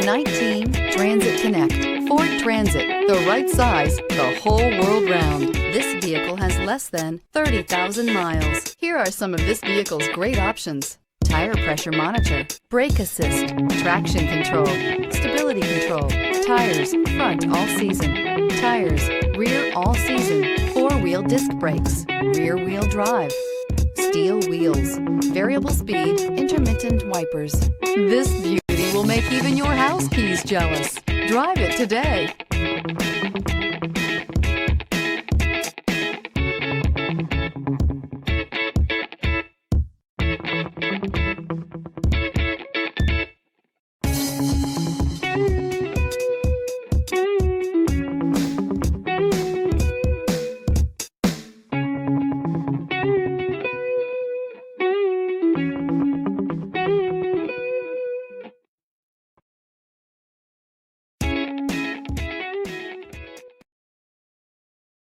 2019 Transit Connect. Ford Transit, the right size, the whole world round. This vehicle has less than 30,000 miles. Here are some of this vehicle's great options: tire pressure monitor, brake assist, traction control, stability control, tires, front all season, tires, rear all season, four-wheel disc brakes, rear wheel drive, steel wheels, variable speed, intermittent wipers. This beauty will make even your house keys jealous. Drive it today.